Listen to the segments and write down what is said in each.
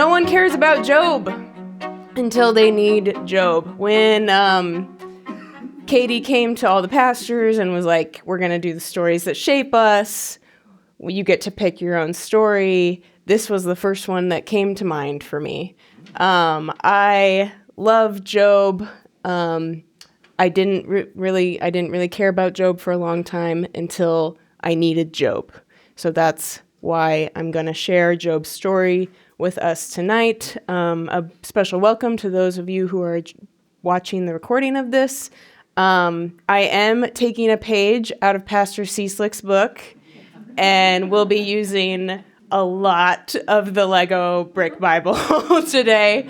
No one cares about Job until they need Job. When Katie came to all the pastors and was like, we're going to do the stories that shape us. You get to pick your own story. This was the first one that came to mind for me. I love Job. I didn't really care about Job for a long time until I needed Job. So that's why I'm going to share Job's story with us tonight. A special welcome to those of you who are watching the recording of this. I am taking a page out of Pastor Cieslick's book, and we'll be using a lot of the Lego Brick Bible today.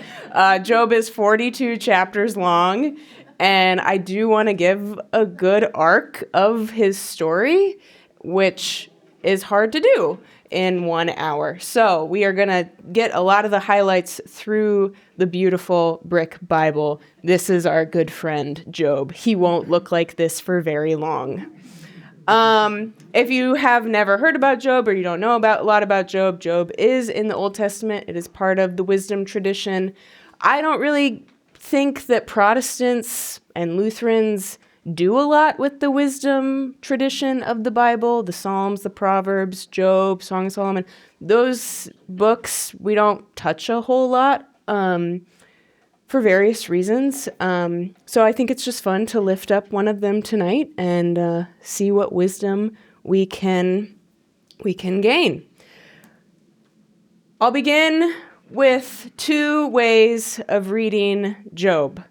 Job is 42 chapters long, and I do want to give a good arc of his story, which is hard to do in 1 hour. So we are going to get a lot of the highlights through the beautiful brick Bible. This is our good friend, Job. He won't look like this for very long. If you have never heard about Job or you don't know a lot about Job, Job is in the Old Testament. It is part of the wisdom tradition. I don't really think that Protestants and Lutherans do a lot with the wisdom tradition of the Bible, the Psalms, the Proverbs, Job, Song of Solomon. Those books we don't touch a whole lot for various reasons. So I think it's just fun to lift up one of them tonight and see what wisdom we can gain. I'll begin with 2 ways of reading Job.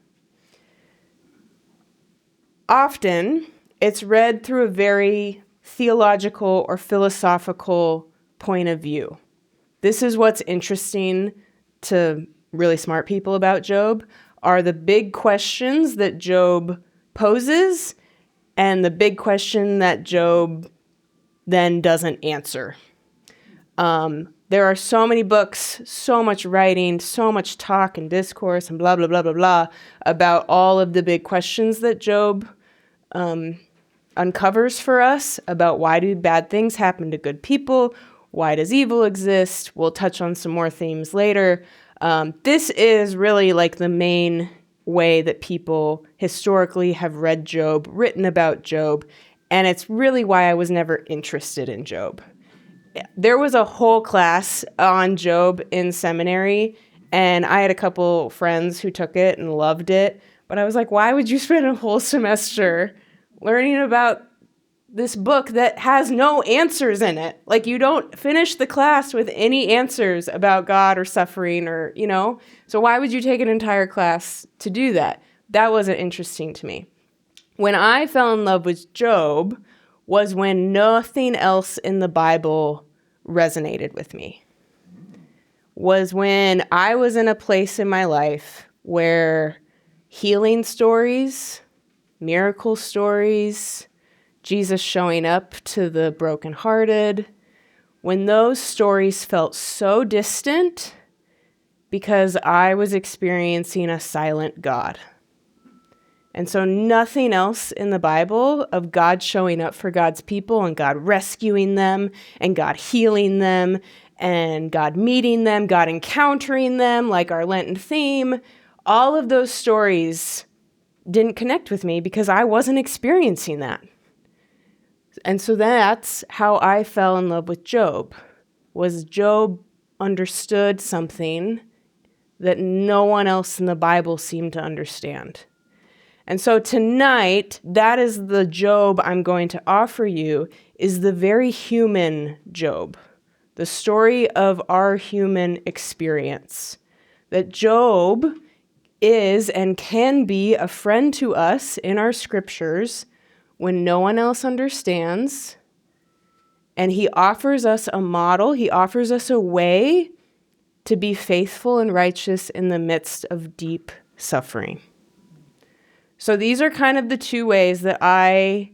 Often, it's read through a very theological or philosophical point of view. This is what's interesting to really smart people about Job, are the big questions that Job poses and the big question that Job then doesn't answer. There are so many books, so much writing, so much talk and discourse and blah, blah, blah, blah, blah about all of the big questions that Job uncovers for us about why do bad things happen to good people? Why does evil exist? We'll touch on some more themes later. This is really like the main way that people historically have read Job, written about Job, and it's really why I was never interested in Job. There was a whole class on Job in seminary, and I had a couple friends who took it and loved it, but I was like, why would you spend a whole semester learning about this book that has no answers in it? Like, you don't finish the class with any answers about God or suffering or, so why would you take an entire class to do that? That wasn't interesting to me. When I fell in love with Job was when nothing else in the Bible resonated with me. Was when I was in a place in my life where healing stories, miracle stories, Jesus showing up to the brokenhearted, when those stories felt so distant because I was experiencing a silent God. And so nothing else in the Bible of God showing up for God's people and God rescuing them and God healing them and God meeting them, God encountering them, like our Lenten theme, all of those stories didn't connect with me because I wasn't experiencing that. And so that's how I fell in love with Job, was Job understood something that no one else in the Bible seemed to understand. And so tonight, that is the Job I'm going to offer you, is the very human Job, the story of our human experience. That Job is and can be a friend to us in our scriptures when no one else understands, and he offers us a model, he offers us a way to be faithful and righteous in the midst of deep suffering. So these are kind of the 2 ways that I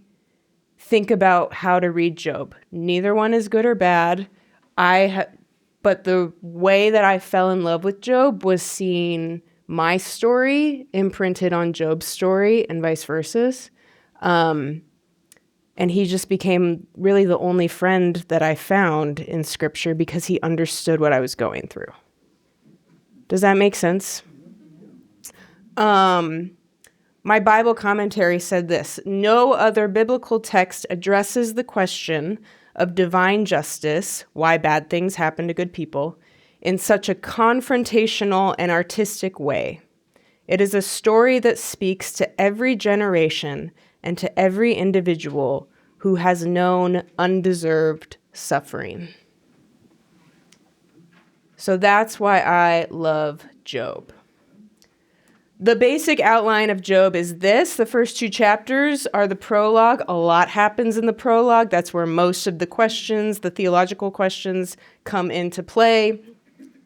think about how to read Job. Neither one is good or bad. But the way that I fell in love with Job was seeing my story imprinted on Job's story and vice versa. And he just became really the only friend that I found in Scripture because he understood what I was going through. Does that make sense? My Bible commentary said this: no other biblical text addresses the question of divine justice, why bad things happen to good people, in such a confrontational and artistic way. It is a story that speaks to every generation and to every individual who has known undeserved suffering. So that's why I love Job. The basic outline of Job is this. The first 2 chapters are the prologue. A lot happens in the prologue. That's where most of the questions, the theological questions, come into play.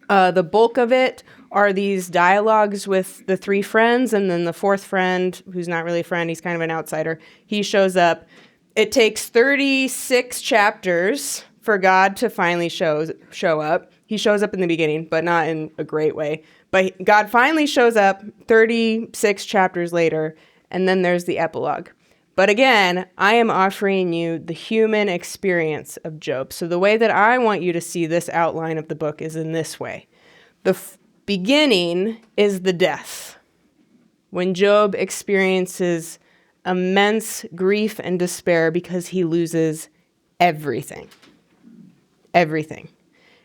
The bulk of it are these dialogues with the 3 friends, and then the 4th friend, who's not really a friend, he's kind of an outsider, he shows up. It takes 36 chapters for God to finally show up. He shows up in the beginning, but not in a great way. But God finally shows up 36 chapters later, and then there's the epilogue. But again, I am offering you the human experience of Job. So the way that I want you to see this outline of the book is in this way. The beginning is the death. When Job experiences immense grief and despair because he loses everything. Everything.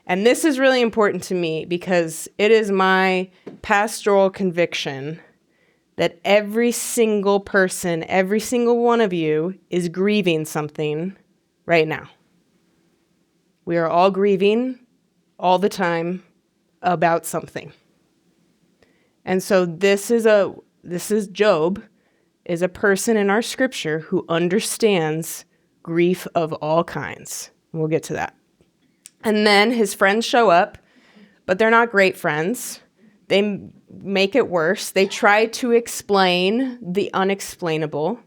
And this is really important to me because it is my pastoral conviction that every single person, every single one of you is grieving something right now. We are all grieving all the time about something. And so this is Job, is a person in our scripture who understands grief of all kinds. We'll get to that. And then his friends show up, but they're not great friends. They make it worse. They try to explain the unexplainable.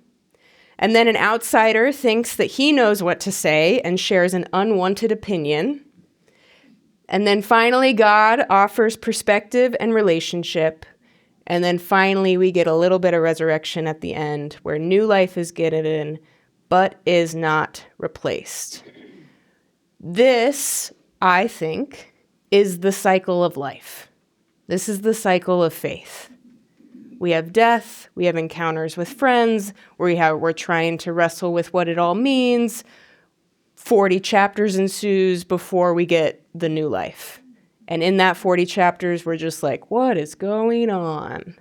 And then an outsider thinks that he knows what to say and shares an unwanted opinion. And then finally, God offers perspective and relationship. And then finally, we get a little bit of resurrection at the end where new life is given, but is not replaced. This, I think, is the cycle of life. This is the cycle of faith. We have death, we have encounters with friends, we're trying to wrestle with what it all means. 40 chapters ensues before we get the new life. And in that 40 chapters, we're just like, what is going on?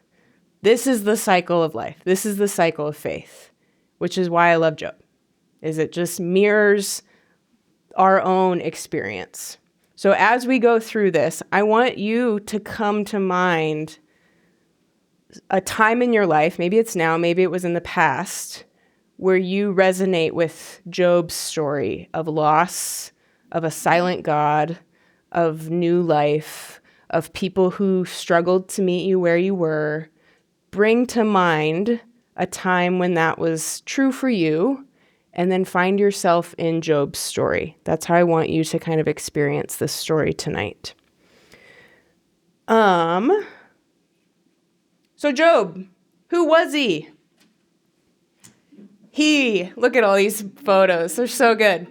This is the cycle of life. This is the cycle of faith, which is why I love Job, is it just mirrors our own experience. So as we go through this, I want you to come to mind a time in your life, maybe it's now, maybe it was in the past, where you resonate with Job's story of loss, of a silent God, of new life, of people who struggled to meet you where you were. Bring to mind a time when that was true for you, and then find yourself in Job's story. That's how I want you to kind of experience this story tonight. So Job, who was he? Look at all these photos. They're so good.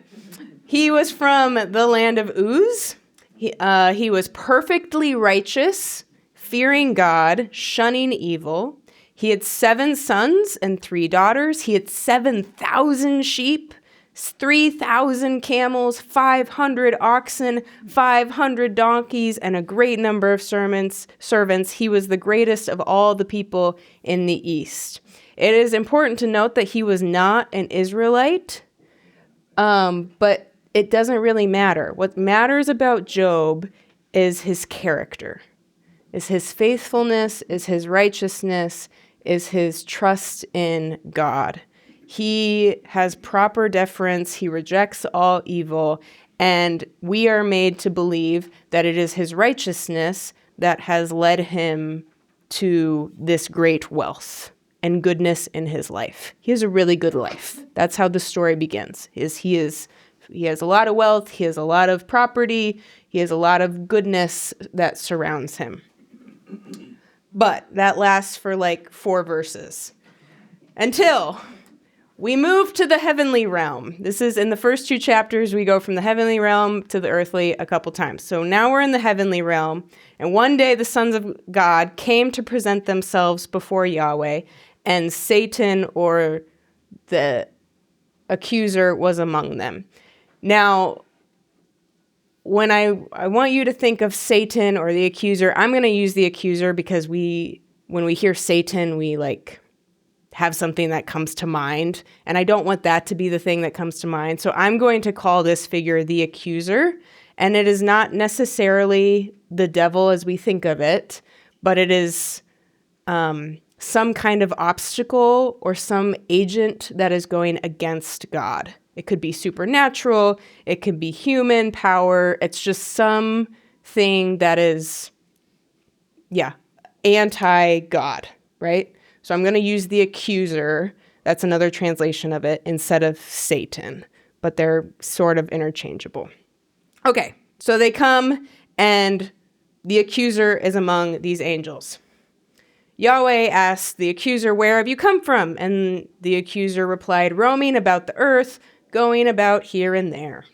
He was from the land of Uz. He was perfectly righteous, fearing God, shunning evil. He had 7 sons and 3 daughters. He had 7,000 sheep, 3,000 camels, 500 oxen, 500 donkeys, and a great number of servants. He was the greatest of all the people in the East. It is important to note that he was not an Israelite, but it doesn't really matter. What matters about Job is his character, is his faithfulness, is his righteousness, is his trust in God. He has proper deference. He rejects all evil. And we are made to believe that it is his righteousness that has led him to this great wealth and goodness in his life. He has a really good life. That's how the story begins. He has a lot of wealth. He has a lot of property. He has a lot of goodness that surrounds him. But that lasts for like 4 verses until we move to the heavenly realm. This is in the first 2 chapters, we go from the heavenly realm to the earthly a couple times. So now we're in the heavenly realm. And one day the sons of God came to present themselves before Yahweh, and Satan, or the accuser, was among them. Now, when I want you to think of Satan or the accuser, I'm going to use the accuser because when we hear Satan, we have something that comes to mind, and I don't want that to be the thing that comes to mind. So I'm going to call this figure the accuser, and it is not necessarily the devil as we think of it, but it is some kind of obstacle or some agent that is going against God. It could be supernatural, it could be human power. It's just something that is, anti-God, right? So I'm going to use the accuser. That's another translation of it, instead of Satan, but they're sort of interchangeable. Okay, so they come, and the accuser is among these angels. Yahweh asked the accuser, "Where have you come from?" And the accuser replied, "Roaming about the earth, going about here and there."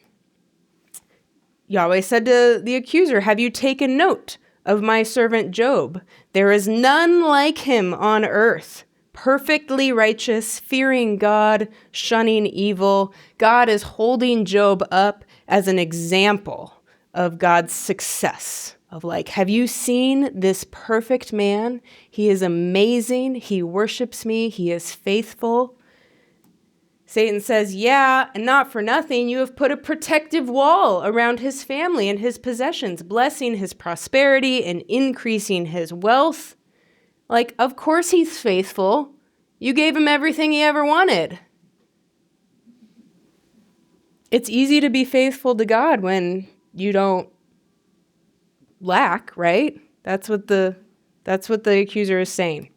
Yahweh said to the accuser, "Have you taken note of my servant Job? There is none like him on earth, perfectly righteous, fearing God, shunning evil." God is holding Job up as an example of God's success. Of have you seen this perfect man? He is amazing. He worships me. He is faithful. Satan says, "Yeah, and not for nothing, you have put a protective wall around his family and his possessions, blessing his prosperity and increasing his wealth." Of course he's faithful. You gave him everything he ever wanted. It's easy to be faithful to God when you don't lack, right? That's what the accuser is saying.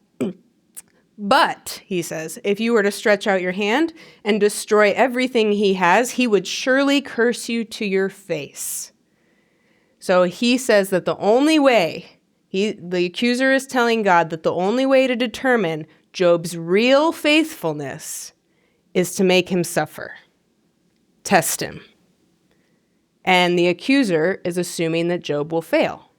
"But," he says, "if you were to stretch out your hand and destroy everything he has, he would surely curse you to your face." So he says that the only way, the accuser is telling God that the only way to determine Job's real faithfulness is to make him suffer, test him. And the accuser is assuming that Job will fail.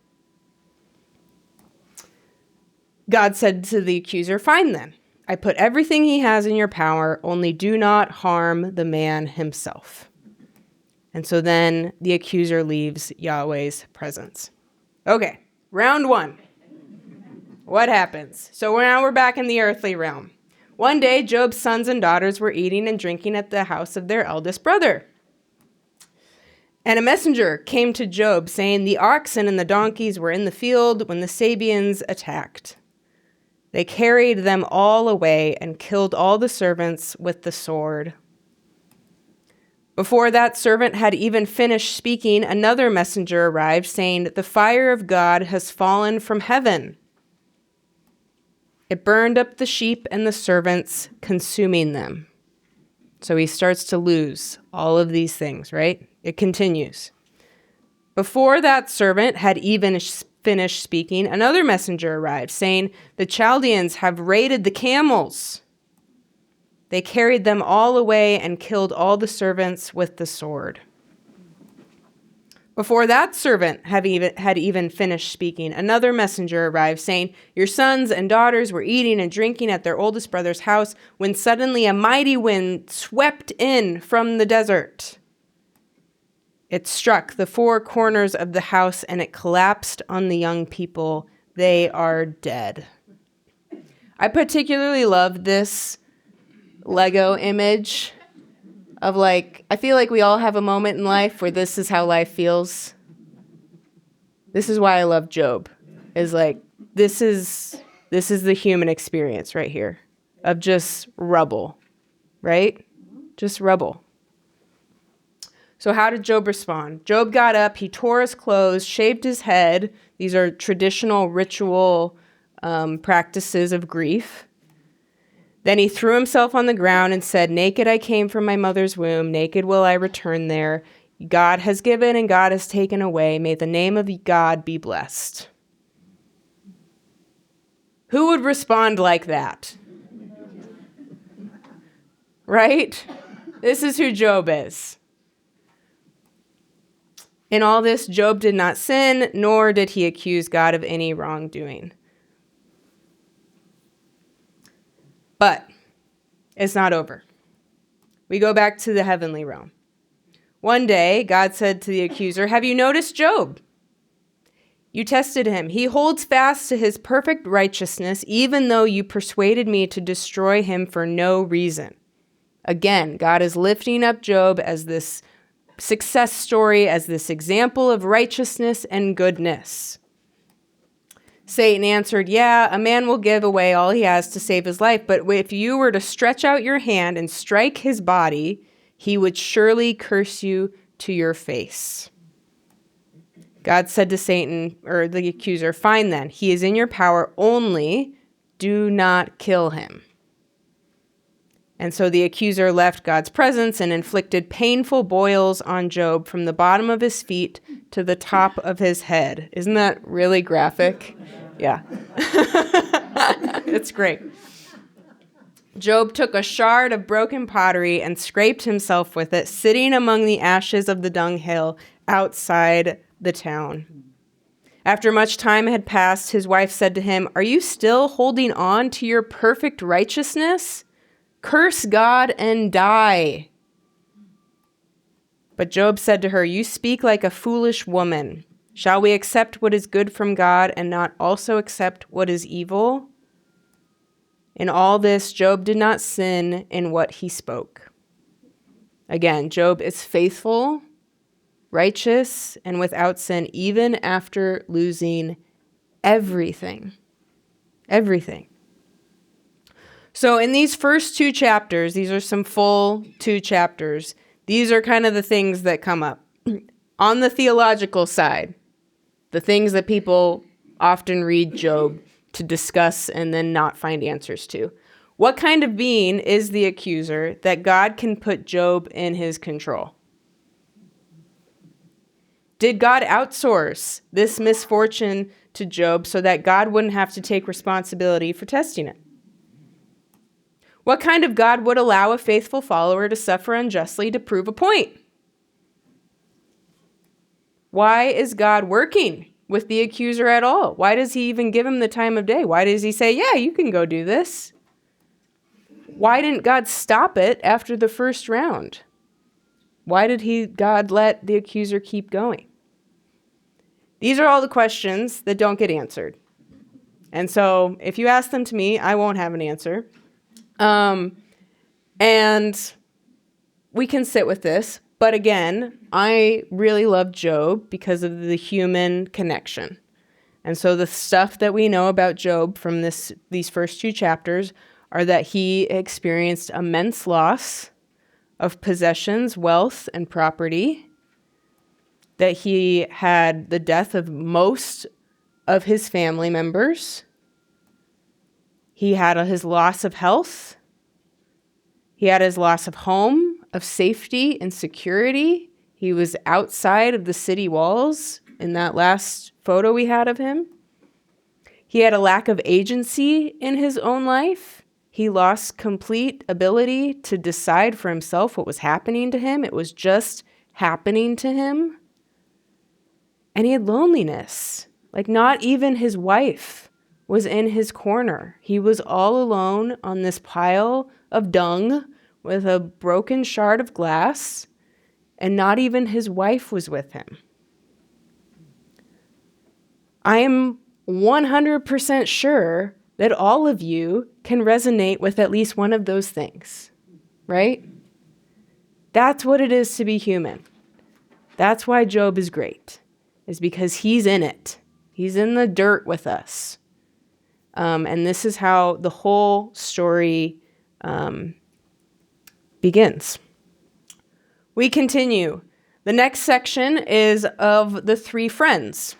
God said to the accuser, "Fine then. I put everything he has in your power, only do not harm the man himself." And so then the accuser leaves Yahweh's presence. Okay, round 1. What happens? So now we're back in the earthly realm. One day, Job's sons and daughters were eating and drinking at the house of their eldest brother. And a messenger came to Job, saying, "The oxen and the donkeys were in the field when the Sabeans attacked. They carried them all away and killed all the servants with the sword." Before that servant had even finished speaking, another messenger arrived, saying, "The fire of God has fallen from heaven. It burned up the sheep and the servants, consuming them." So he starts to lose all of these things, right? It continues. Before that servant had even finished speaking, another messenger arrived, saying, "The Chaldeans have raided the camels. They carried them all away and killed all the servants with the sword." Before that servant had even finished speaking, another messenger arrived, saying, "Your sons and daughters were eating and drinking at their oldest brother's house when suddenly a mighty wind swept in from the desert. It struck the 4 corners of the house and it collapsed on the young people. They are dead." I particularly love this Lego image of I feel like we all have a moment in life where this is how life feels. This is why I love Job. Is this is the human experience right here of just rubble, right? Just rubble. So how did Job respond? Job got up, he tore his clothes, shaved his head. These are traditional ritual practices of grief. Then he threw himself on the ground and said, "Naked I came from my mother's womb, naked will I return there. God has given and God has taken away. May the name of God be blessed." Who would respond like that? right? This is who Job is. In all this, Job did not sin, nor did he accuse God of any wrongdoing. But it's not over. We go back to the heavenly realm. One day, God said to the accuser, "Have you noticed Job? You tested him. He holds fast to his perfect righteousness, even though you persuaded me to destroy him for no reason." Again, God is lifting up Job as this success story, as this example of righteousness and goodness. Satan answered, "Yeah, a man will give away all he has to save his life, but if you were to stretch out your hand and strike his body, he would surely curse you to your face." God said to Satan, or the accuser, "Fine then, he is in your power, only do not kill him." And so the accuser left God's presence and inflicted painful boils on Job from the bottom of his feet to the top of his head. Isn't that really graphic? Yeah. It's great. Job took a shard of broken pottery and scraped himself with it, sitting among the ashes of the dunghill outside the town. After much time had passed, his wife said to him, "Are you still holding on to your perfect righteousness? Curse God and die." But Job said to her, "You speak like a foolish woman. Shall we accept what is good from God and not also accept what is evil?" In all this, Job did not sin in what he spoke. Again, Job is faithful, righteous, and without sin, even after losing everything. Everything. So in these first 2 chapters, these are some full 2 chapters. These are kind of the things that come up. On the theological side, the things that people often read Job to discuss and then not find answers to. What kind of being is the accuser that God can put Job in his control? Did God outsource this misfortune to Job so that God wouldn't have to take responsibility for testing it? What kind of God would allow a faithful follower to suffer unjustly to prove a point? Why is God working with the accuser at all? Why does he even give him the time of day? Why does he say, "Yeah, you can go do this"? Why didn't God stop it after the first round? Why did God let the accuser keep going? These are all the questions that don't get answered. And so if you ask them to me, I won't have an answer. And we can sit with this. But again, I really love Job because of the human connection. And so the stuff that we know about Job from these first 2 chapters are that he experienced immense loss of possessions, wealth, and property, that he had the death of most of his family members. He had his loss of health. He had his loss of home, of safety and security. He was outside of the city walls in that last photo we had of him. He had a lack of agency in his own life. He lost complete ability to decide for himself what was happening to him. It was just happening to him. And he had loneliness. Like not even his wife was in his corner. He was all alone on this pile of dung with a broken shard of glass, and not even his wife was with him. I am 100% sure that all of you can resonate with at least one of those things, right? That's what it is to be human. That's why Job is great, is because he's in it. He's in the dirt with us. And this is how the whole story begins. We continue. The next section is of the 3 friends.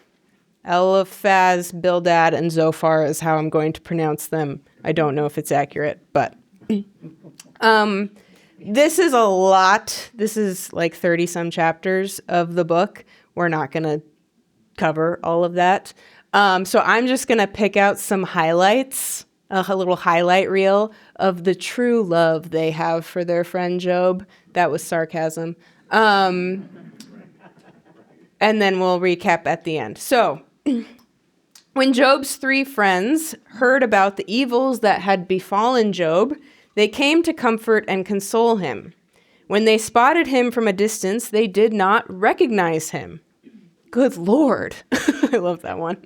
Eliphaz, Bildad, and Zophar is how I'm going to pronounce them. I don't know if it's accurate, but this is a lot. This is like 30-some chapters of the book. We're not going to cover all of that. So I'm just going to pick out some highlights a little highlight reel of the true love they have for their friend Job. That was sarcasm. And then we'll recap at the end. So, when Job's 3 friends heard about the evils that had befallen Job, they came to comfort and console him. When they spotted him from a distance, they did not recognize him. Good Lord. I love that one.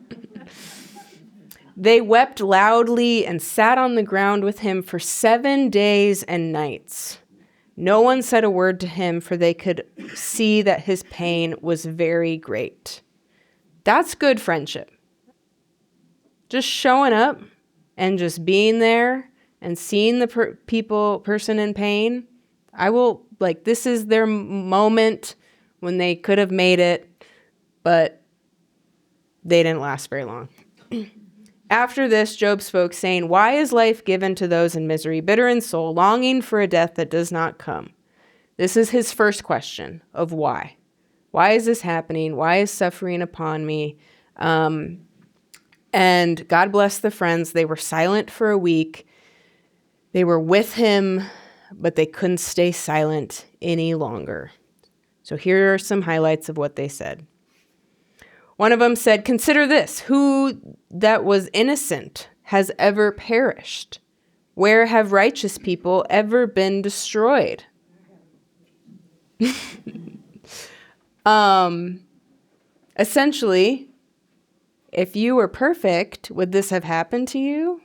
They wept loudly and sat on the ground with him for 7 days and nights. No one said a word to him, for they could see that his pain was very great. That's good friendship. Just showing up and just being there and seeing the person in pain. This is their moment when they could have made it, but they didn't last very long. After this, Job spoke, saying, "Why is life given to those in misery, bitter in soul, longing for a death that does not come?" This is his first question of why. Why is this happening? Why is suffering upon me? And God bless the friends. They were silent for a week. They were with him, but they couldn't stay silent any longer. So here are some highlights of what they said. One of them said, "Consider this, who that was innocent has ever perished? Where have righteous people ever been destroyed?" Essentially, if you were perfect, would this have happened to you?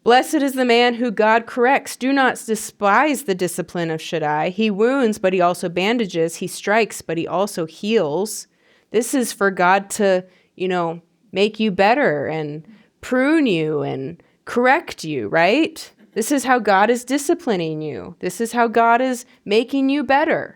Blessed is the man who God corrects. Do not despise the discipline of Shaddai. He wounds, but he also bandages. He strikes, but he also heals. This is for God to, make you better and prune you and correct you, right? This is how God is disciplining you. This is how God is making you better.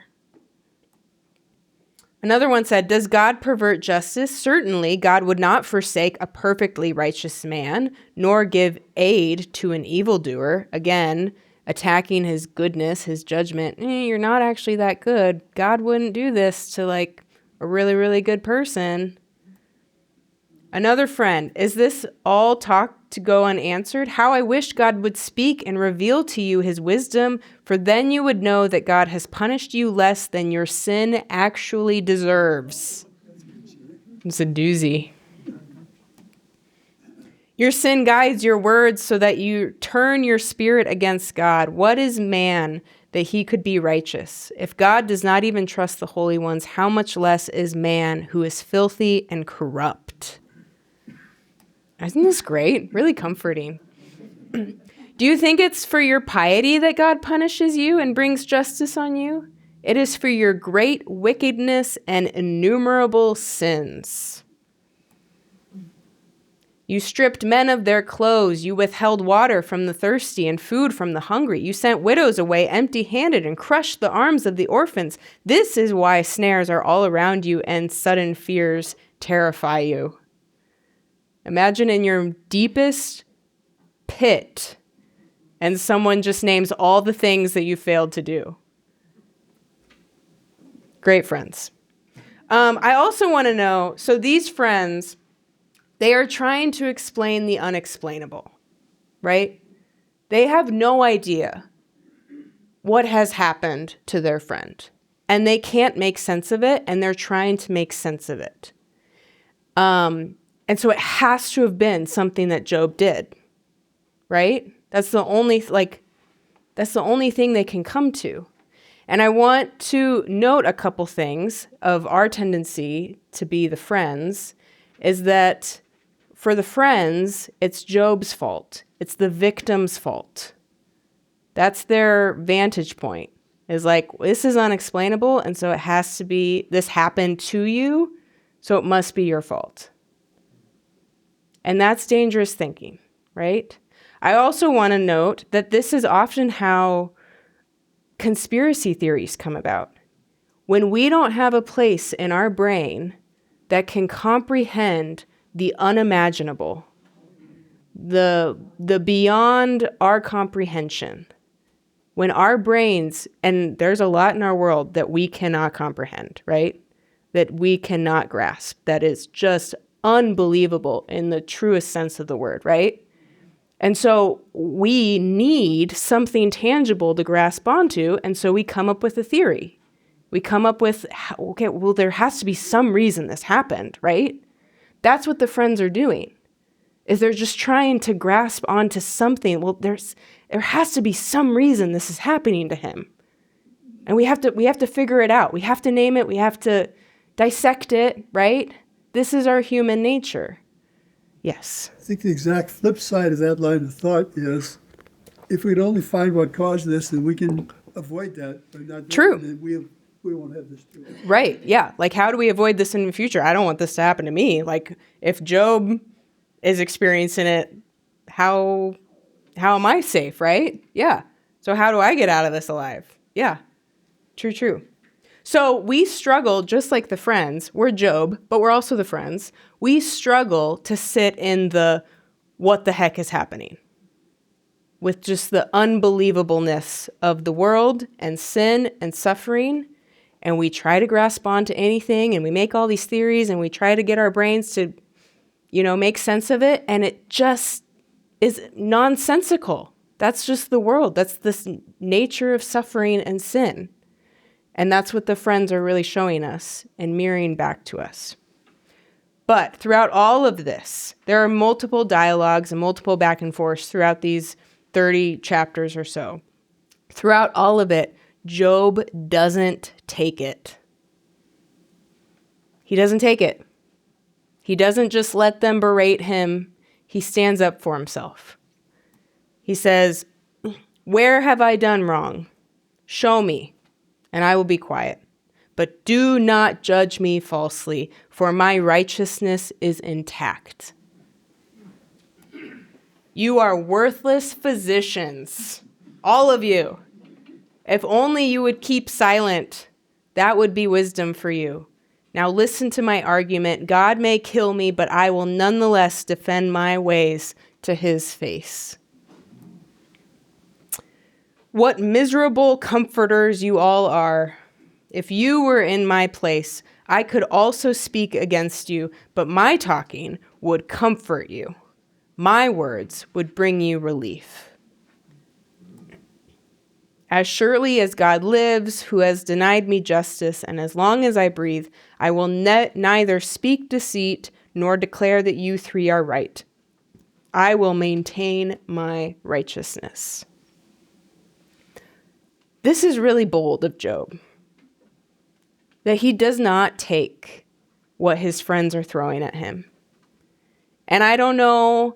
Another one said, "Does God pervert justice? Certainly, God would not forsake a perfectly righteous man, nor give aid to an evildoer." Again, attacking his goodness, his judgment. You're not actually that good. God wouldn't do this to a really, really good person. Another friend, "Is this all talk to go unanswered? How I wish God would speak and reveal to you his wisdom, for then you would know that God has punished you less than your sin actually deserves." It's a doozy. "Your sin guides your words so that you turn your spirit against God. What is man that he could be righteous? If God does not even trust the holy ones, how much less is man who is filthy and corrupt?" Isn't this great? Really comforting. "Do you think it's for your piety that God punishes you and brings justice on you? It is for your great wickedness and innumerable sins. You stripped men of their clothes. You withheld water from the thirsty and food from the hungry. You sent widows away empty-handed and crushed the arms of the orphans. This is why snares are all around you and sudden fears terrify you." Imagine in your deepest pit and someone just names all the things that you failed to do. Great friends. I also want to know, so these friends, they are trying to explain the unexplainable, right? They have no idea what has happened to their friend, and they can't make sense of it, and they're trying to make sense of it. And so it has to have been something that Job did, right? That's the only thing they can come to. And I want to note a couple things of our tendency to be the friends, is that for the friends, it's Job's fault. It's the victim's fault. That's their vantage point, is this is unexplainable, and so it has to be, this happened to you, so it must be your fault. And that's dangerous thinking, right? I also want to note that this is often how conspiracy theories come about. When we don't have a place in our brain that can comprehend the unimaginable, the beyond our comprehension, when our brains, and there's a lot in our world that we cannot comprehend, right? That we cannot grasp, that is just unbelievable in the truest sense of the word, right? And so we need something tangible to grasp onto, and so we come up with a theory. We come up with, okay, well, there has to be some reason this happened, right? That's what the friends are doing, is they're just trying to grasp onto something. Well, there has to be some reason this is happening to him. And we have to figure it out. We have to name it. We have to dissect it, right? This is our human nature. Yes. I think the exact flip side of that line of thought is, if we'd only find what caused this, then we can avoid that. By not True. Then we won't have this too. Right. Yeah. Like, how do we avoid this in the future? I don't want this to happen to me. Like, if Job is experiencing it, how am I safe, right? Yeah. So how do I get out of this alive? Yeah. True. So we struggle, just like the friends. We're Job, but we're also the friends. We struggle to sit in the what the heck is happening with just the unbelievableness of the world and sin and suffering. And we try to grasp onto anything, and we make all these theories, and we try to get our brains to, make sense of it. And it just is nonsensical. That's just the world. That's this nature of suffering and sin. And that's what the friends are really showing us and mirroring back to us. But throughout all of this, there are multiple dialogues and multiple back and forths throughout these 30 chapters or so. Throughout all of it, Job doesn't take it. He doesn't take it. He doesn't just let them berate him. He stands up for himself. He says, "Where have I done wrong? Show me, and I will be quiet. But do not judge me falsely, for my righteousness is intact." You are worthless physicians, all of you. If only you would keep silent, that would be wisdom for you. Now listen to my argument. God may kill me, but I will nonetheless defend my ways to his face. What miserable comforters you all are. If you were in my place, I could also speak against you, but my talking would comfort you. My words would bring you relief. As surely as God lives, who has denied me justice, and as long as I breathe, I will neither speak deceit nor declare that you three are right. I will maintain my righteousness. This is really bold of Job, that he does not take what his friends are throwing at him. And I don't know,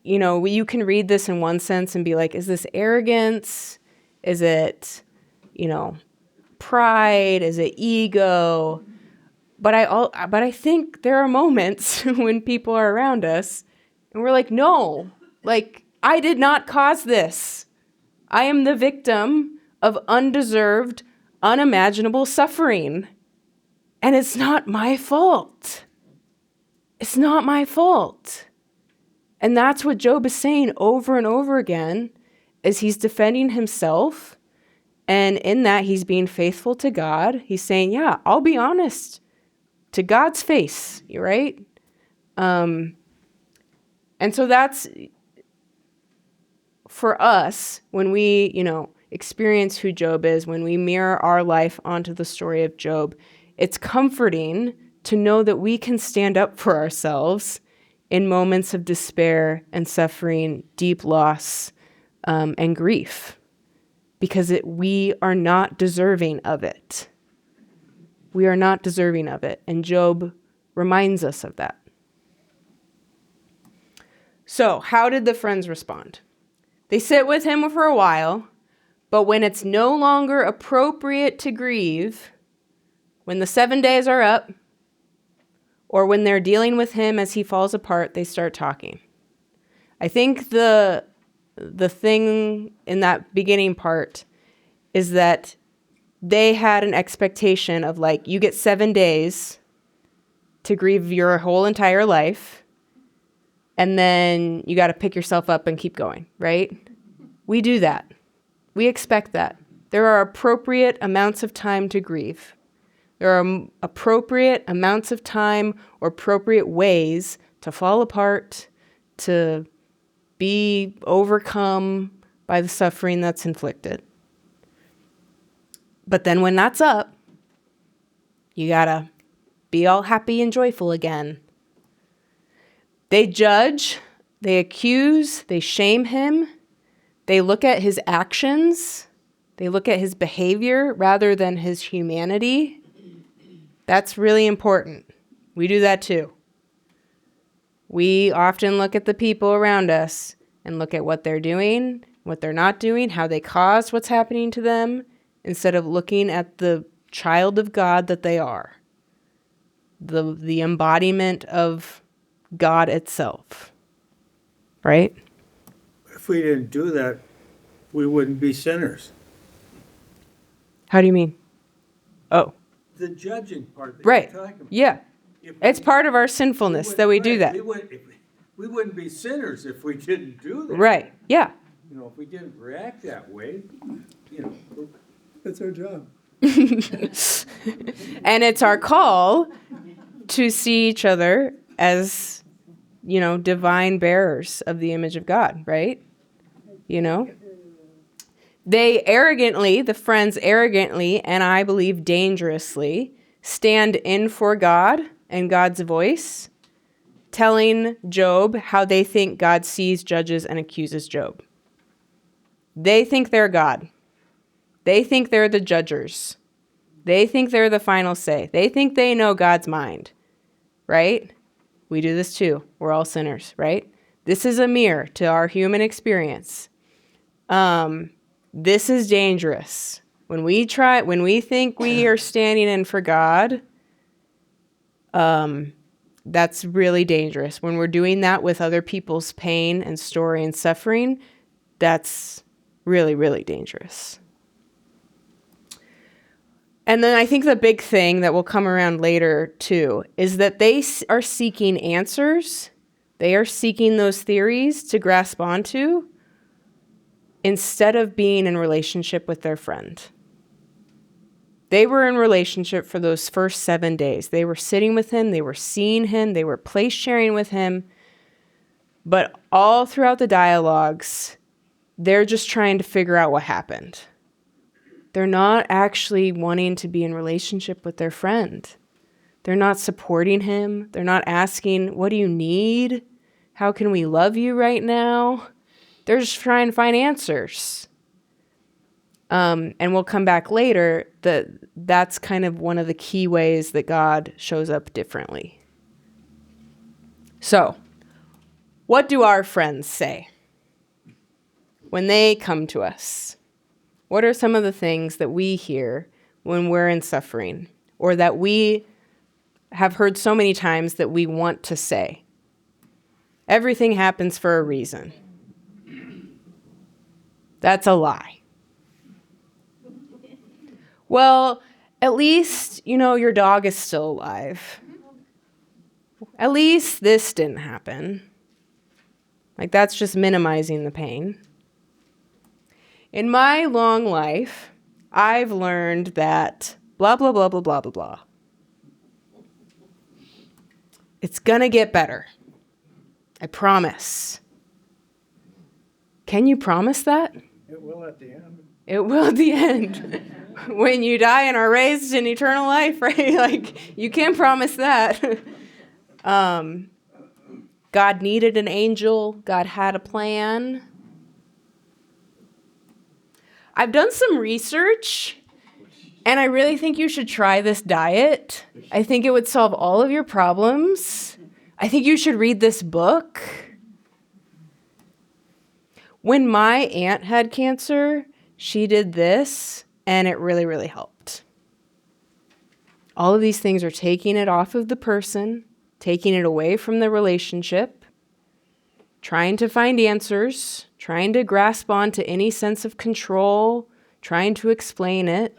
you can read this in one sense and be like, is this arrogance? Is it, pride? Is it ego? But I think there are moments when people are around us and we're like, no, I did not cause this. I am the victim of undeserved, unimaginable suffering. And it's not my fault. It's not my fault. And that's what Job is saying over and over again, is he's defending himself. And in that, he's being faithful to God. He's saying, yeah, I'll be honest to God's face, right? And so that's, for us, when we, experience who Job is, when we mirror our life onto the story of Job, it's comforting to know that we can stand up for ourselves in moments of despair and suffering, deep loss, and grief, because we are not deserving of it. We are not deserving of it, and Job reminds us of that. So, how did the friends respond? They sit with him for a while, but when it's no longer appropriate to grieve, when the 7 days are up, or when they're dealing with him as he falls apart, they start talking. I think the thing in that beginning part is that they had an expectation of you get 7 days to grieve your whole entire life, and then you got to pick yourself up and keep going, right? We do that. We expect that. There are appropriate amounts of time to grieve. There are appropriate amounts of time or appropriate ways to fall apart, to be overcome by the suffering that's inflicted. But then when that's up, you gotta be all happy and joyful again. They judge, they accuse, they shame him. They look at his actions. They look at his behavior rather than his humanity. That's really important. We do that too. We often look at the people around us and look at what they're doing, what they're not doing, how they caused what's happening to them, instead of looking at the child of God that they are, the embodiment of God itself, right? If we didn't do that, we wouldn't be sinners. How do you mean? Oh, The judging part that right. you're talking about. Yeah. If It's we- part of our sinfulness that we do right, that. We wouldn't be sinners if we didn't do that. Right. Yeah. You know, if we didn't react that way, you know. That's our job. And it's our call to see each other as, divine bearers of the image of God, right? The friends arrogantly, and I believe dangerously, stand in for God and God's voice, telling Job how they think God sees, judges, and accuses Job. They think they're God. They think they're the judgers. They think they're the final say. They think they know God's mind, right? We do this too. We're all sinners, right? This is a mirror to our human experience. This is dangerous. When we think we are standing in for God, that's really dangerous. When we're doing that with other people's pain and story and suffering, that's really, really dangerous. And then I think the big thing that will come around later too is that they are seeking answers. They are seeking those theories to grasp onto instead of being in relationship with their friend. They were in relationship for those first 7 days. They were sitting with him. They were seeing him. They were place sharing with him. But all throughout the dialogues, they're just trying to figure out what happened. They're not actually wanting to be in relationship with their friend. They're not supporting him. They're not asking, what do you need? How can we love you right now? They're just trying to find answers. And we'll come back later that's kind of one of the key ways that God shows up differently. So, what do our friends say when they come to us? What are some of the things that we hear when we're in suffering, or that we have heard so many times that we want to say? Everything happens for a reason. That's a lie. Well, at least, your dog is still alive. At least this didn't happen. Like, that's just minimizing the pain. In my long life, I've learned that blah, blah, blah, blah, blah, blah, blah. It's gonna get better. I promise. Can you promise that? It will at the end. It will at the end. When you die and are raised in eternal life, right? Like, you can't promise that. God needed an angel. God had a plan. I've done some research, and I really think you should try this diet. I think it would solve all of your problems. I think you should read this book. When my aunt had cancer, she did this, and it really, really helped. All of these things are taking it off of the person, taking it away from the relationship, trying to find answers, trying to grasp onto any sense of control, trying to explain it.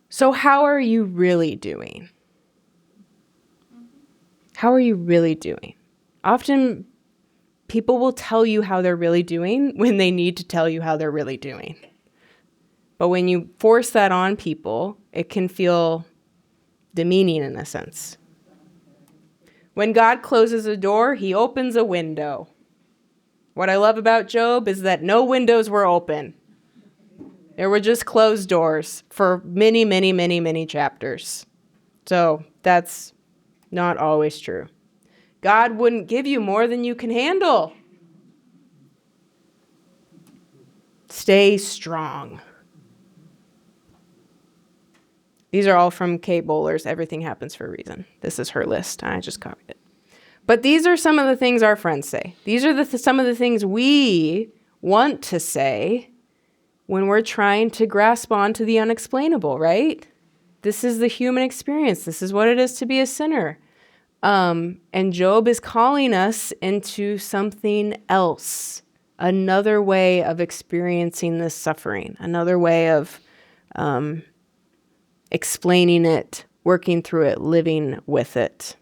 So how are you really doing? How are you really doing? Often people will tell you how they're really doing when they need to tell you how they're really doing. But when you force that on people, It can feel demeaning in a sense. When God closes a door, he opens a window. What I love about Job is that no windows were open. There were just closed doors for many, many, many, many chapters. So that's not always true. God wouldn't give you more than you can handle. Stay strong. These are all from Kate Bowler's Everything Happens for a Reason. This is her list. I just copied it. But these are some of the things our friends say. These are some of the things we want to say when we're trying to grasp onto the unexplainable, right? This is the human experience. This is what it is to be a sinner. And Job is calling us into something else, another way of experiencing this suffering, another way of explaining it, working through it, living with it.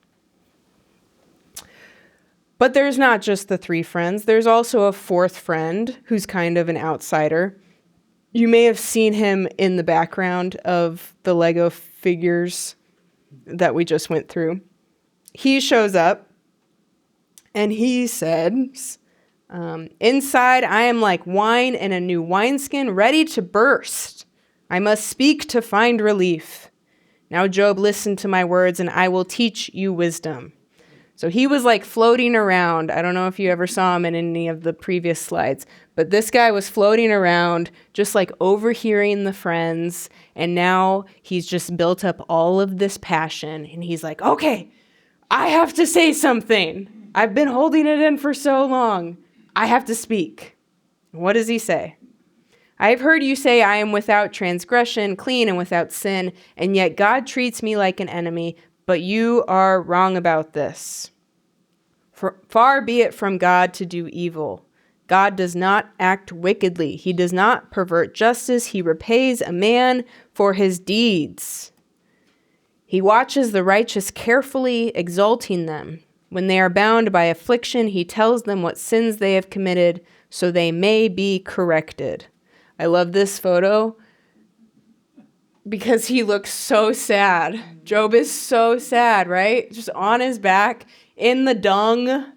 But there's not just the three friends. There's also a fourth friend who's kind of an outsider. You may have seen him in the background of the Lego figures that we just went through. He shows up and he says, inside I am like wine in a new wineskin, ready to burst. I must speak to find relief. Now, Job, listen to my words and I will teach you wisdom. So he was like floating around. I don't know if you ever saw him in any of the previous slides, but this guy was floating around, just like overhearing the friends. And now he's just built up all of this passion. And he's like, okay, I have to say something. I've been holding it in for so long. I have to speak. What does he say? I've heard you say I am without transgression, clean and without sin, and yet God treats me like an enemy, but you are wrong about this. Far be it from God to do evil. God does not act wickedly. He does not pervert justice. He repays a man for his deeds. He watches the righteous carefully, exalting them. When they are bound by affliction, he tells them what sins they have committed, so they may be corrected. I love this photo because he looks so sad. Job is so sad, right? Just on his back in the dung.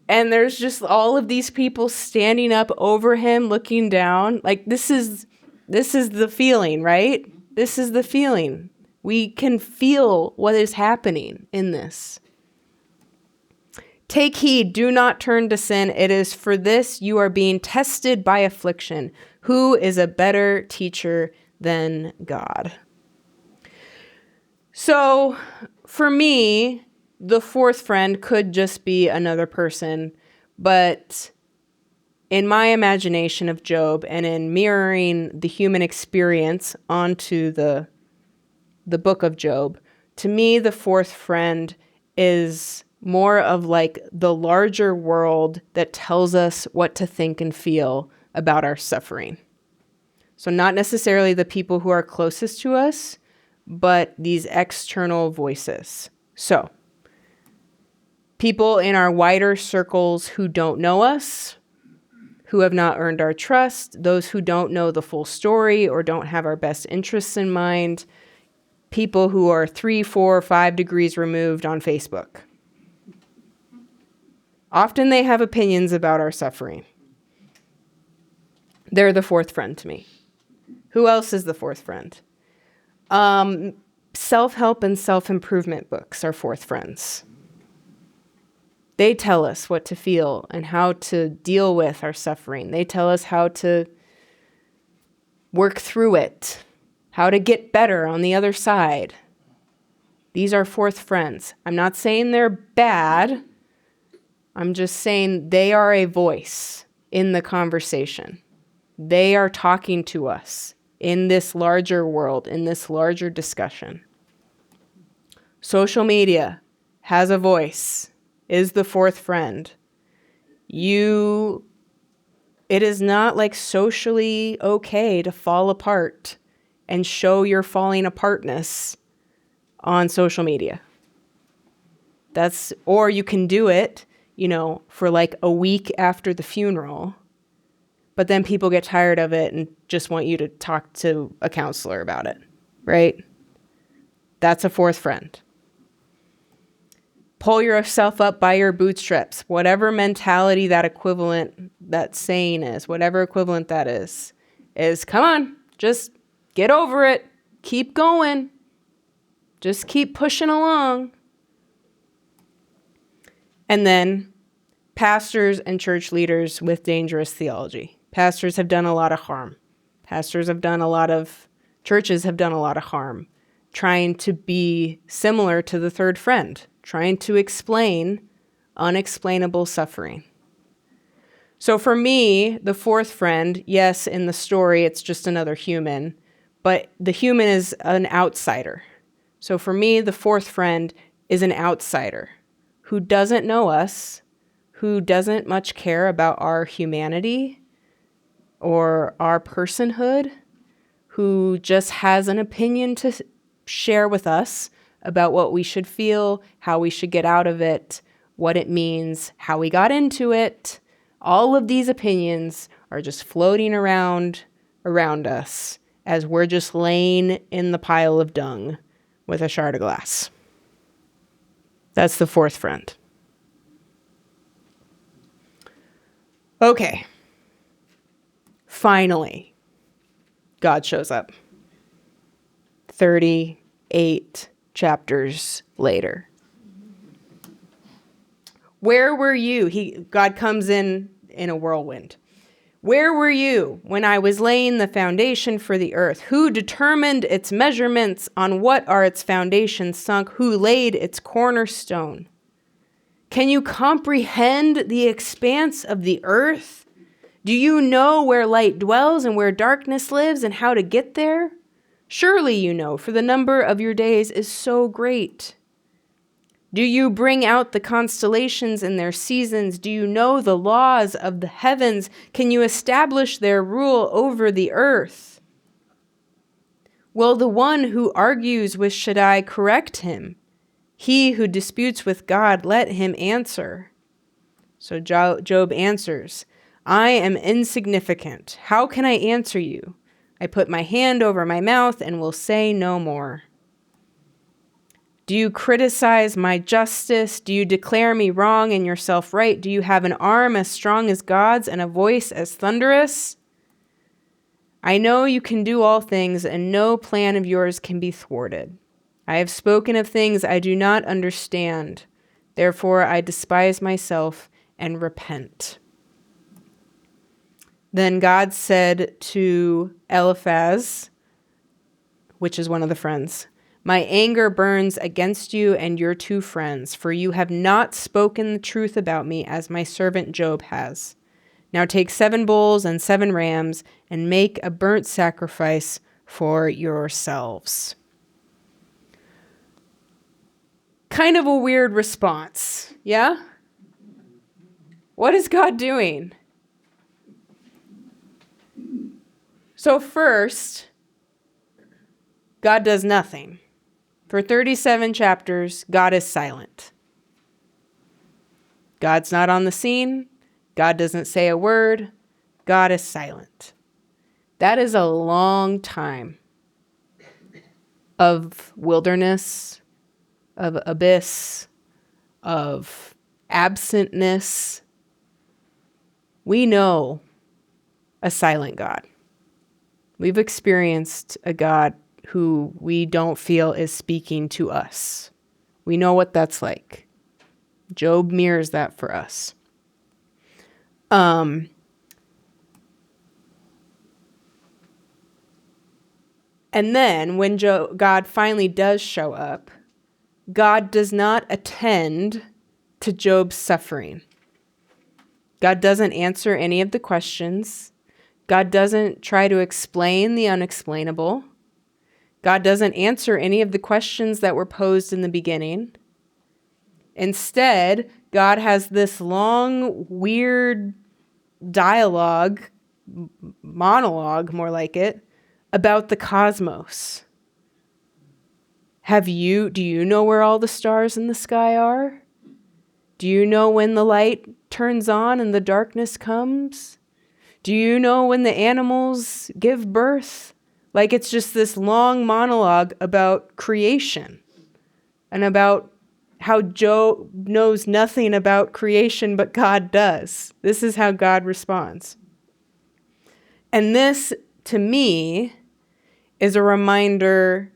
And there's just all of these people standing up over him, looking down. Like this is the feeling, right? This is the feeling. We can feel what is happening in this. Take heed, do not turn to sin. It is for this you are being tested by affliction. Who is a better teacher than God? So for me, the fourth friend could just be another person, but in my imagination of Job and in mirroring the human experience onto the book of Job, to me, the fourth friend is more of like the larger world that tells us what to think and feel about our suffering. So not necessarily the people who are closest to us, but these external voices. So people in our wider circles who don't know us, who have not earned our trust, those who don't know the full story or don't have our best interests in mind, people who are 3, 4, 5 degrees removed on Facebook. Often they have opinions about our suffering. They're the fourth friend to me. Who else is the fourth friend? Self-help and self-improvement books are fourth friends. They tell us what to feel and how to deal with our suffering. They tell us how to work through it, how to get better on the other side. These are fourth friends. I'm not saying they're bad. I'm just saying they are a voice in the conversation. They are talking to us in this larger world, in this larger discussion. Social media has a voice, is the fourth friend. It is not like socially okay to fall apart and show your falling apartness on social media. Or you can do it, for like a week after the funeral, but then people get tired of it and just want you to talk to a counselor about it. right? That's a fourth friend. Pull yourself up by your bootstraps. Whatever mentality that saying is, whatever equivalent that is come on, just get over it. Keep going. Just keep pushing along. And then pastors and church leaders with dangerous theology. Pastors have done a lot of harm. Churches have done a lot of harm, trying to be similar to the third friend, trying to explain unexplainable suffering. So for me, the fourth friend, yes, in the story, it's just another human, but the human is an outsider. So for me, the fourth friend is an outsider who doesn't know us, who doesn't much care about our humanity or our personhood, who just has an opinion to share with us about what we should feel, how we should get out of it, what it means, how we got into it. All of these opinions are just floating around us as we're just laying in the pile of dung with a shard of glass. That's the fourth friend. Okay. Finally, God shows up. 38 chapters later. Where were you? God comes in a whirlwind. Where were you when I was laying the foundation for the earth? Who determined its measurements? On what are its foundations sunk? Who laid its cornerstone? Can you comprehend the expanse of the earth? Do you know where light dwells and where darkness lives and how to get there? Surely you know, for the number of your days is so great. Do you bring out the constellations in their seasons? Do you know the laws of the heavens? Can you establish their rule over the earth? Will the one who argues with Shaddai correct him? He who disputes with God, let him answer. So Job answers, I am insignificant. How can I answer you? I put my hand over my mouth and will say no more. Do you criticize my justice? Do you declare me wrong and yourself right? Do you have an arm as strong as God's and a voice as thunderous? I know you can do all things, and no plan of yours can be thwarted. I have spoken of things I do not understand. Therefore, I despise myself and repent. Then God said to Eliphaz, which is one of the friends, my anger burns against you and your two friends, for you have not spoken the truth about me as my servant Job has. Now take 7 bulls and 7 rams and make a burnt sacrifice for yourselves. Kind of a weird response, yeah? What is God doing? So first, God does nothing. For 37 chapters, God is silent. God's not on the scene. God doesn't say a word. God is silent. That is a long time of wilderness, of abyss, of absentness. We know a silent God. We've experienced a God who we don't feel is speaking to us. We know what that's like. Job mirrors that for us. And then when God finally does show up, God does not attend to Job's suffering. God doesn't answer any of the questions. God doesn't try to explain the unexplainable. God doesn't answer any of the questions that were posed in the beginning. Instead, God has this long, weird monologue, more like it, about the cosmos. Do you know where all the stars in the sky are? Do you know when the light turns on and the darkness comes? Do you know when the animals give birth? Like it's just this long monologue about creation and about how Job knows nothing about creation, but God does. This is how God responds. And this, to me, is a reminder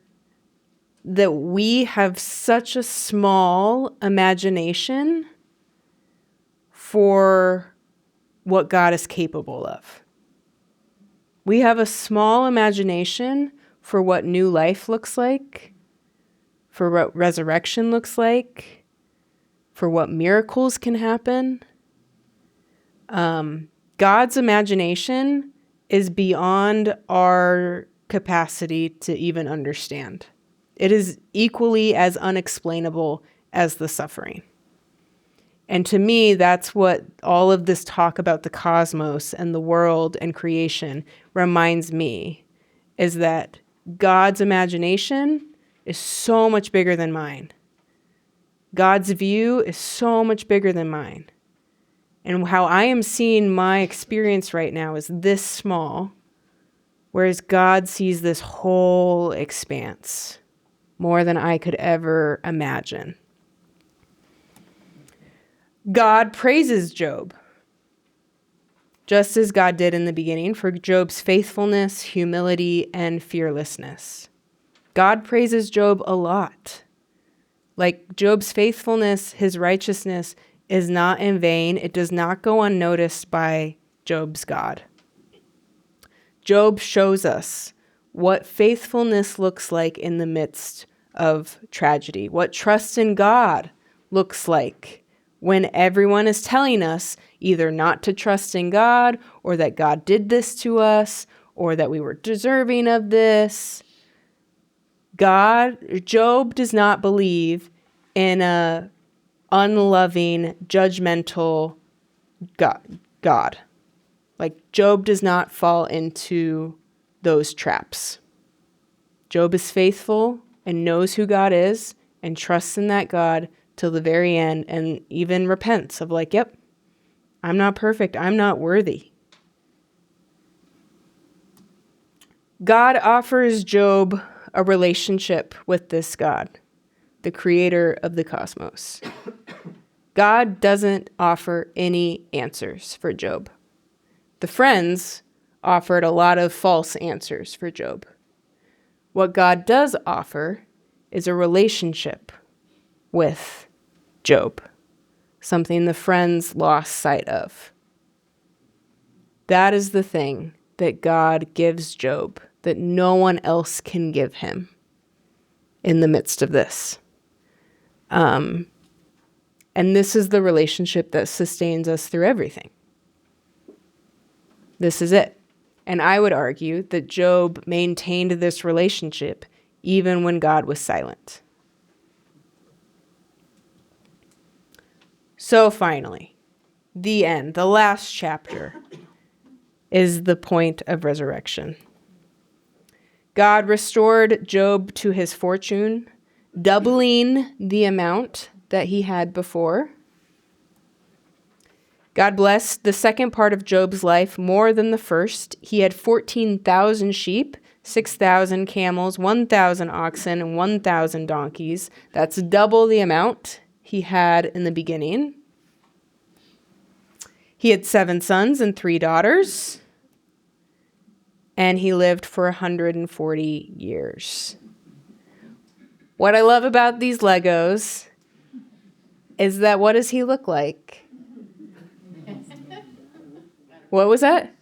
that we have such a small imagination for what God is capable of. We have a small imagination for what new life looks like, for what resurrection looks like, for what miracles can happen. God's imagination is beyond our capacity to even understand. It is equally as unexplainable as the suffering. And to me, that's what all of this talk about the cosmos and the world and creation reminds me, is that God's imagination is so much bigger than mine. God's view is so much bigger than mine. And how I am seeing my experience right now is this small, whereas God sees this whole expanse, more than I could ever imagine. God praises Job, just as God did in the beginning, for Job's faithfulness, humility, and fearlessness. God praises Job a lot. Like Job's faithfulness, his righteousness is not in vain. It does not go unnoticed by Job's God. Job shows us what faithfulness looks like in the midst of tragedy, what trust in God looks like when everyone is telling us either not to trust in God, or that God did this to us, or that we were deserving of this. Job does not believe in a unloving, judgmental God. Like Job does not fall into those traps. Job is faithful and knows who God is and trusts in that God till the very end, and even repents of like, yep, I'm not perfect. I'm not worthy. God offers Job a relationship with this God, the creator of the cosmos. God doesn't offer any answers for Job. The friends offered a lot of false answers for Job. What God does offer is a relationship with Job, something the friends lost sight of. That is the thing that God gives Job that no one else can give him in the midst of this. And this is the relationship that sustains us through everything. This is it. And I would argue that Job maintained this relationship even when God was silent. So finally, the end, the last chapter, is the point of resurrection. God restored Job to his fortune, doubling the amount that he had before. God blessed the second part of Job's life more than the first. He had 14,000 sheep, 6,000 camels, 1,000 oxen, and 1,000 donkeys. That's double the amount he had in the beginning. He had 7 sons and 3 daughters, and he lived for 140 years. What I love about these Legos is that what does he look like? What was that?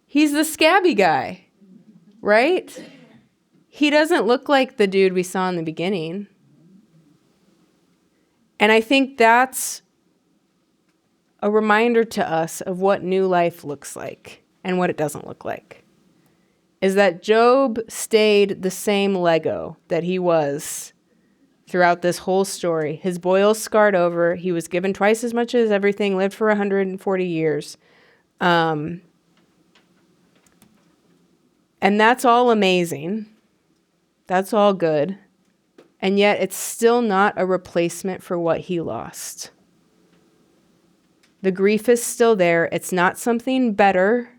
He's the scabby guy, right? He doesn't look like the dude we saw in the beginning. And I think that's a reminder to us of what new life looks like and what it doesn't look like. Is that Job stayed the same Lego that he was throughout this whole story. His boils scarred over. He was given twice as much as everything, lived for 140 years. And that's all amazing. That's all good. And yet it's still not a replacement for what he lost. The grief is still there. It's not something better.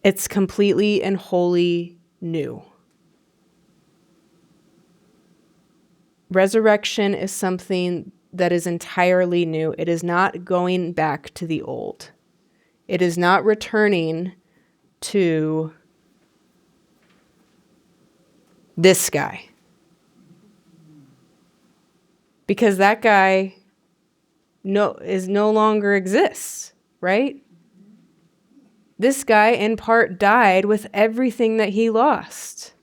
It's completely and wholly new. Resurrection is something that is entirely new. It is not going back to the old. It is not returning to this guy. Because that guy no longer exists, right? This guy in part died with everything that he lost.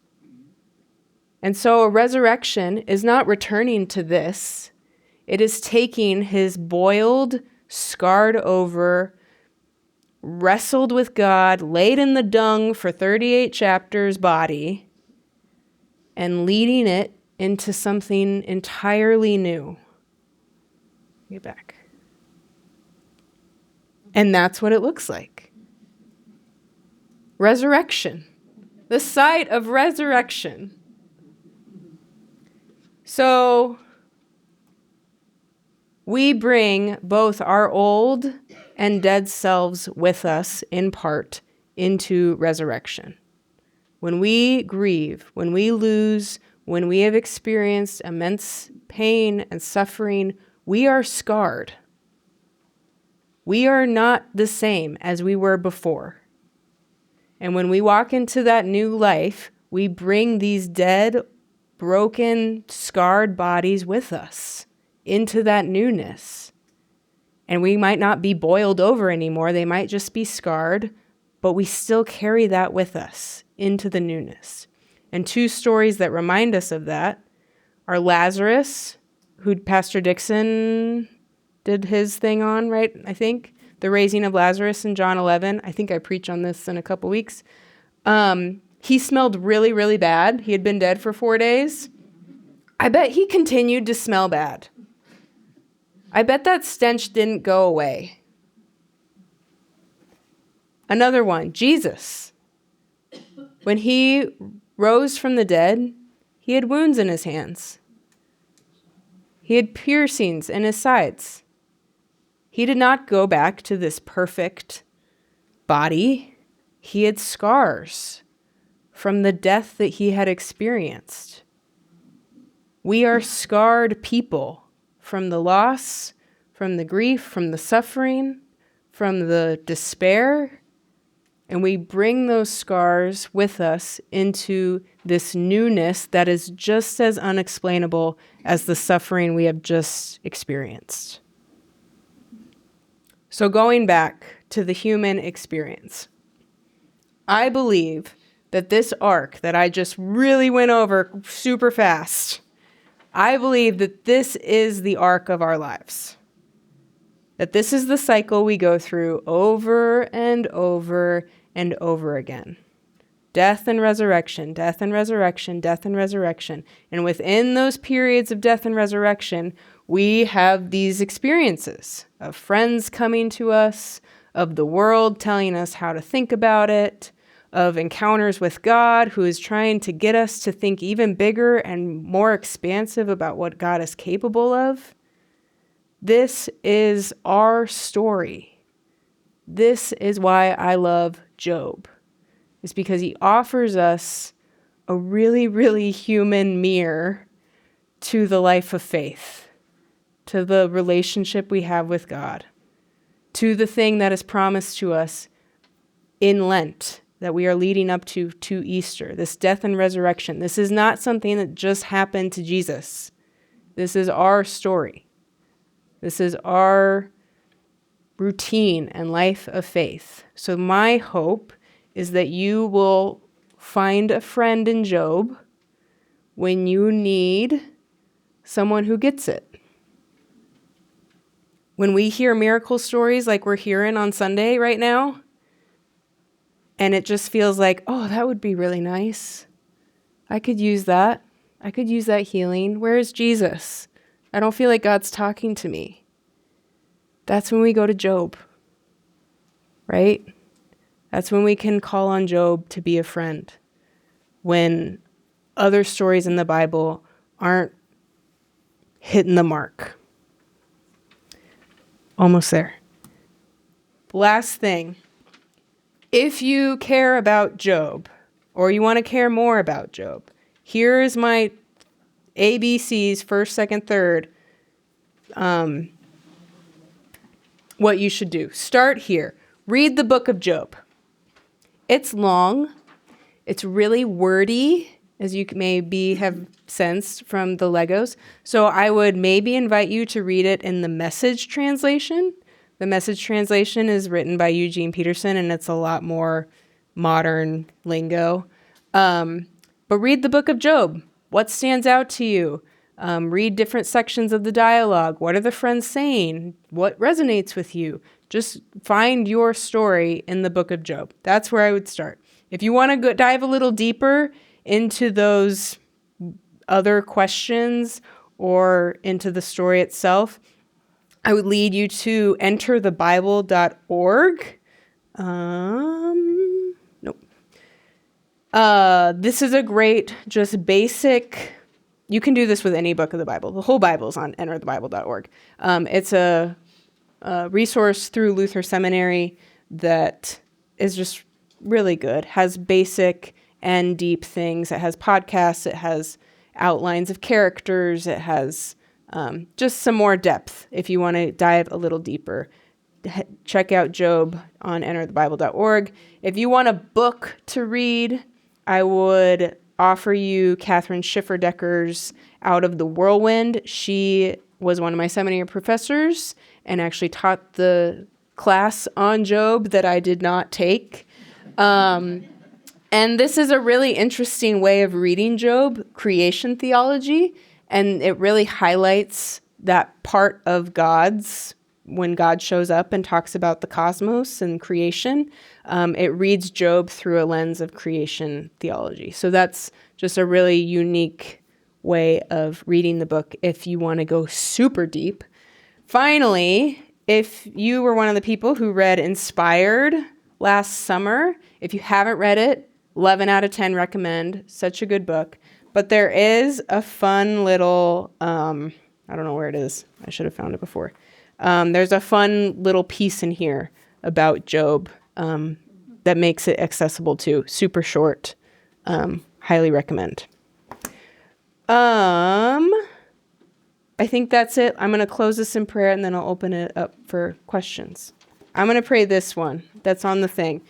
And so a resurrection is not returning to this. It is taking his boiled, scarred over, wrestled with God, laid in the dung for 38 chapters body, and leading it into something entirely new. Get back. And that's what it looks like. Resurrection. The sight of resurrection. So we bring both our old and dead selves with us in part into resurrection. When we grieve, when we lose, when we have experienced immense pain and suffering, we are scarred. We are not the same as we were before. And when we walk into that new life, we bring these dead, broken, scarred bodies with us into that newness. And we might not be boiled over anymore. They might just be scarred, but we still carry that with us into the newness. And two stories that remind us of that are Lazarus, who Pastor Dixon did his thing on, right? I think the raising of Lazarus in John 11. I think I preach on this in a couple weeks. He smelled really, really bad. He had been dead for 4 days. I bet he continued to smell bad. I bet that stench didn't go away. Another one, Jesus. When he rose from the dead, he had wounds in his hands. He had piercings in his sides. He did not go back to this perfect body. He had scars from the death that he had experienced. We are scarred people from the loss, from the grief, from the suffering, from the despair, and we bring those scars with us into this newness that is just as unexplainable as the suffering we have just experienced. So going back to the human experience, I believe that this arc that I just really went over super fast, I believe that this is the arc of our lives. That this is the cycle we go through over and over and over again. Death and resurrection, death and resurrection, death and resurrection. And within those periods of death and resurrection, we have these experiences of friends coming to us, of the world telling us how to think about it, of encounters with God, who is trying to get us to think even bigger and more expansive about what God is capable of. This is our story. This is why I love Job. It's because he offers us a really, really human mirror to the life of faith, to the relationship we have with God, to the thing that is promised to us in Lent, that we are leading up to Easter, this death and resurrection. This is not something that just happened to Jesus. This is our story. This is our routine and life of faith. So my hope is that you will find a friend in Job when you need someone who gets it. When we hear miracle stories like we're hearing on Sunday right now, and it just feels like, oh, that would be really nice. I could use that. I could use that healing. Where is Jesus? I don't feel like God's talking to me. That's when we go to Job, right? That's when we can call on Job to be a friend. When other stories in the Bible aren't hitting the mark. Almost there. Last thing If you care about Job, or you want to care more about Job, here's my ABCs, first, second, third, what you should do. Start here. Read the book of Job. It's long. It's really wordy, as you maybe have sensed from the Legos. So I would maybe invite you to read it in the Message translation. The Message translation is written by Eugene Peterson, and it's a lot more modern lingo. But read the book of Job. What stands out to you? Read different sections of the dialogue. What are the friends saying? What resonates with you? Just find your story in the book of Job. That's where I would start. If you want to dive a little deeper into those other questions or into the story itself, I would lead you to enterthebible.org. Nope. This is a great, just basic. You can do this with any book of the Bible. The whole Bible is on enterthebible.org. It's a resource through Luther Seminary that is just really good. Has basic and deep things. It has podcasts. It has outlines of characters. It has just some more depth if you want to dive a little deeper. Check out Job on enterthebible.org. If you want a book to read, I would offer you Catherine Schifferdecker's Out of the Whirlwind. She was one of my seminary professors and actually taught the class on Job that I did not take. And this is a really interesting way of reading Job, creation theology, and it really highlights that part of God's, when God shows up and talks about the cosmos and creation. It reads Job through a lens of creation theology. So that's just a really unique way of reading the book if you want to go super deep. Finally, if you were one of the people who read Inspired last summer, if you haven't read it, 11 out of 10 recommend. Such a good book. But there is a fun little, I don't know where it is. I should have found it before. There's a fun little piece in here about Job that makes it accessible too. Super short. Highly recommend. I think that's it. I'm going to close this in prayer and then I'll open it up for questions. I'm going to pray this one that's on the thing.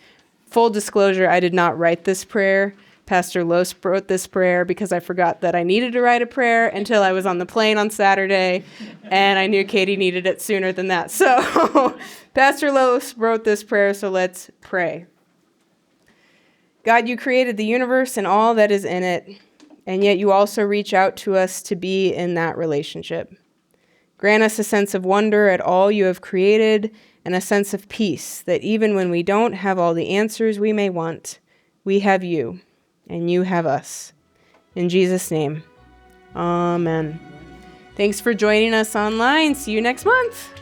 Full disclosure, I did not write this prayer. Pastor Los wrote this prayer because I forgot that I needed to write a prayer until I was on the plane on Saturday, and I knew Katie needed it sooner than that. So Pastor Los wrote this prayer, so let's pray. God, you created the universe and all that is in it, and yet you also reach out to us to be in that relationship. Grant us a sense of wonder at all you have created and a sense of peace that even when we don't have all the answers we may want, we have you and you have us. In Jesus' name, amen. Thanks for joining us online. See you next month.